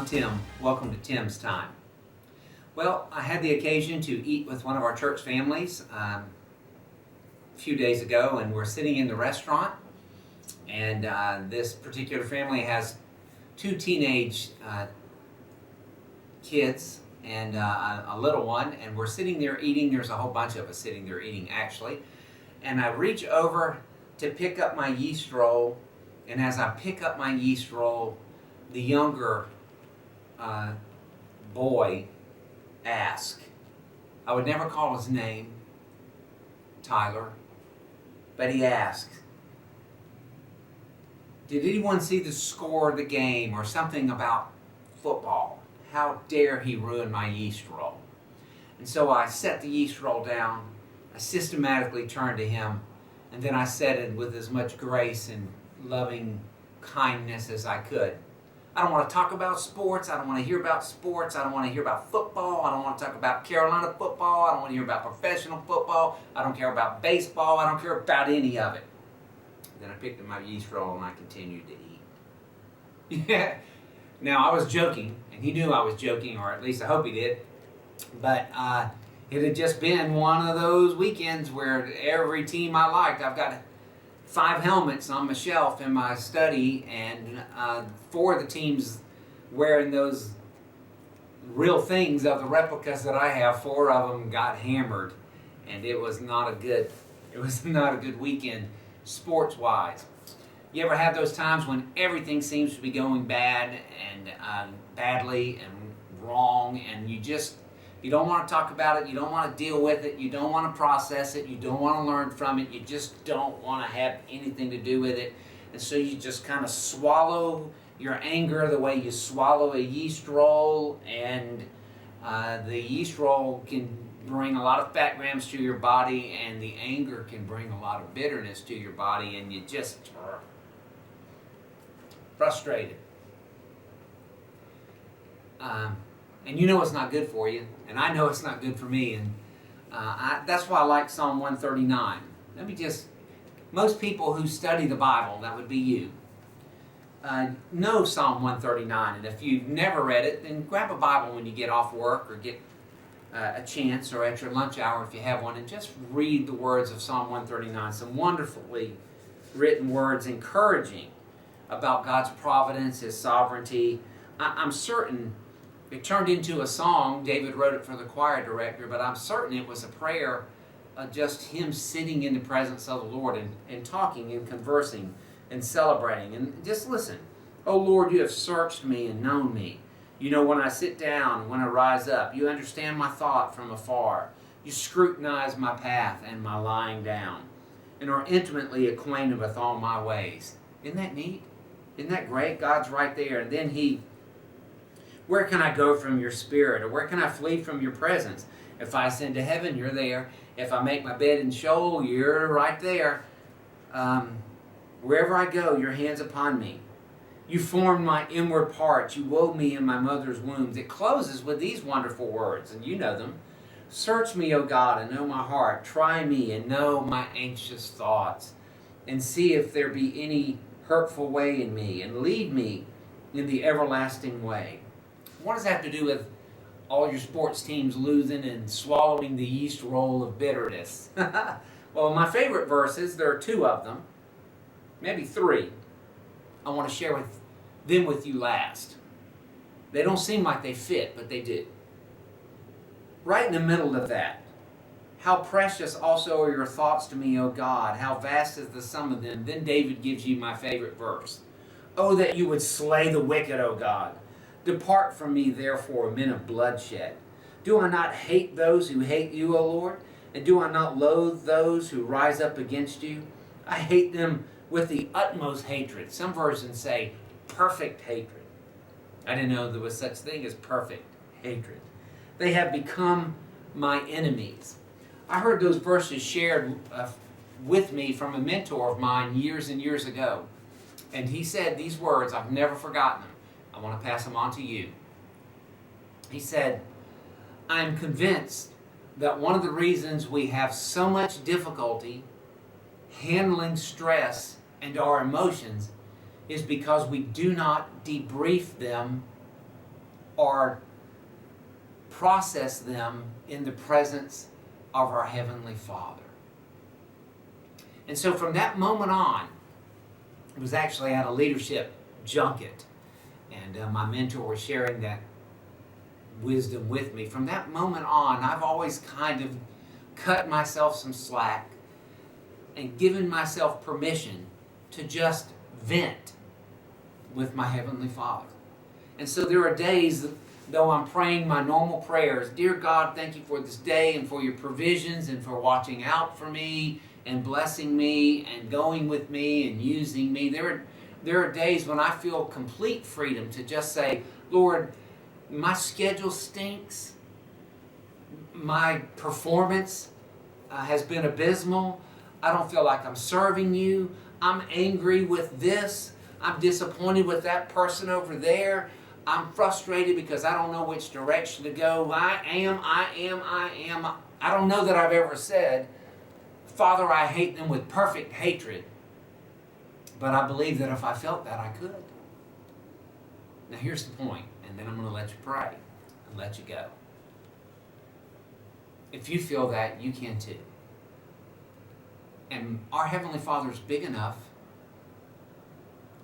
Tim. Welcome to Tim's Time. Well, I had the occasion to eat with one of our church families a few days ago, and we're sitting in the restaurant. And this particular family has two teenage kids and a little one, and we're sitting there eating. There's a whole bunch of us sitting there eating, actually. And I reach over to pick up my yeast roll, and as I pick up my yeast roll, the younger boy asked, I would never call his name Tyler, but he asked, did anyone see the score of the game or something about football? How dare he ruin my yeast roll? And so I set the yeast roll down, I systematically turned to him, and then I said it with as much grace and loving kindness as I could. I don't want to talk about sports. I don't want to hear about sports. I don't want to hear about football. I don't want to talk about Carolina football. I don't want to hear about professional football. I don't care about baseball. I don't care about any of it. Then I picked up my yeast roll and I continued to eat. Yeah. Now, I was joking, and he knew I was joking, or at least I hope he did. But it had just been one of those weekends where every team I liked, I've got 5 helmets on my shelf in my study, and 4 of the teams wearing those real things of the replicas that I have, 4 of them got hammered, and it was not a good weekend sports-wise. You ever have those times when everything seems to be going bad and badly and wrong, and you don't want to talk about it, you don't want to deal with it, you don't want to process it, you don't want to learn from it, you just don't want to have anything to do with it, and so you just kind of swallow your anger the way you swallow a yeast roll, and the yeast roll can bring a lot of fat grams to your body, and the anger can bring a lot of bitterness to your body, and you just frustrated. And you know it's not good for you, and I know it's not good for me, and that's why I like Psalm 139. Most people who study the Bible, that would be you, know Psalm 139, and if you've never read it, then grab a Bible when you get off work or get a chance, or at your lunch hour if you have one, and just read the words of Psalm 139. Some wonderfully written words encouraging about God's providence, His sovereignty. I'm certain it turned into a song. David wrote it for the choir director, but I'm certain it was a prayer, just him sitting in the presence of the Lord and talking and conversing and celebrating. And just listen. Oh Lord, you have searched me and known me. You know when I sit down, when I rise up. You understand my thought from afar. You scrutinize my path and my lying down, and are intimately acquainted with all my ways. Isn't that neat? Isn't that great? God's right there. And then where can I go from your spirit? Or where can I flee from your presence? If I ascend to heaven, you're there. If I make my bed in Sheol, you're right there. Wherever I go, your hand's upon me. You formed my inward parts. You wove me in my mother's womb. It closes with these wonderful words, and you know them. Search me, O God, and know my heart. Try me and know my anxious thoughts. And see if there be any hurtful way in me, and lead me in the everlasting way. What does that have to do with all your sports teams losing and swallowing the yeast roll of bitterness? Well, my favorite verses, there are 2 of them, maybe 3. I want to share them with you last. They don't seem like they fit, but they do. Right in the middle of that, how precious also are your thoughts to me, O God. How vast is the sum of them. Then David gives you my favorite verse. Oh, that you would slay the wicked, O God. Depart from me, therefore, men of bloodshed. Do I not hate those who hate you, O Lord? And do I not loathe those who rise up against you? I hate them with the utmost hatred. Some versions say perfect hatred. I didn't know there was such thing as perfect hatred. They have become my enemies. I heard those verses shared with me from a mentor of mine years and years ago. And he said these words, I've never forgotten them. I want to pass them on to you. He said, I'm convinced that one of the reasons we have so much difficulty handling stress and our emotions is because we do not debrief them or process them in the presence of our Heavenly Father. And so from that moment on, it was actually at a leadership junket, and my mentor was sharing that wisdom with me. From that moment on, I've always kind of cut myself some slack and given myself permission to just vent with my Heavenly Father. And so there are days, though I'm praying my normal prayers, dear God, thank you for this day and for your provisions and for watching out for me and blessing me and going with me and using me. There are days when I feel complete freedom to just say, Lord, my schedule stinks. My performance has been abysmal. I don't feel like I'm serving you. I'm angry with this. I'm disappointed with that person over there. I'm frustrated because I don't know which direction to go. I am. I don't know that I've ever said, Father, I hate them with perfect hatred. But I believe that if I felt that, I could. Now here's the point, and then I'm going to let you pray and let you go. If you feel that, you can too. And our Heavenly Father is big enough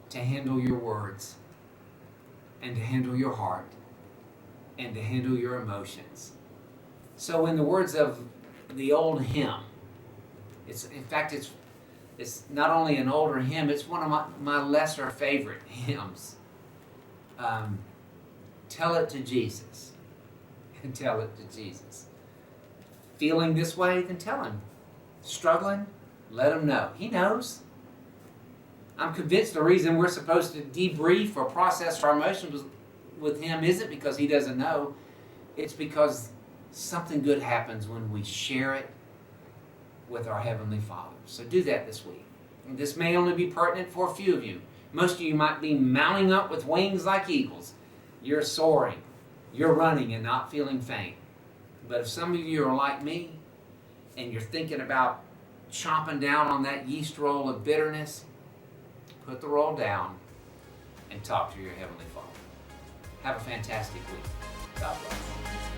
to handle your words and to handle your heart and to handle your emotions. So in the words of the old hymn, it's not only an older hymn, it's one of my lesser favorite hymns. Tell it to Jesus. And tell it to Jesus. Feeling this way, then tell him. Struggling, let him know. He knows. I'm convinced the reason we're supposed to debrief or process our emotions with him isn't because he doesn't know. It's because something good happens when we share it with our Heavenly Father. So do that this week. And this may only be pertinent for a few of you. Most of you might be mounting up with wings like eagles. You're soaring. You're running and not feeling faint. But if some of you are like me and you're thinking about chomping down on that yeast roll of bitterness, put the roll down and talk to your Heavenly Father. Have a fantastic week. God bless.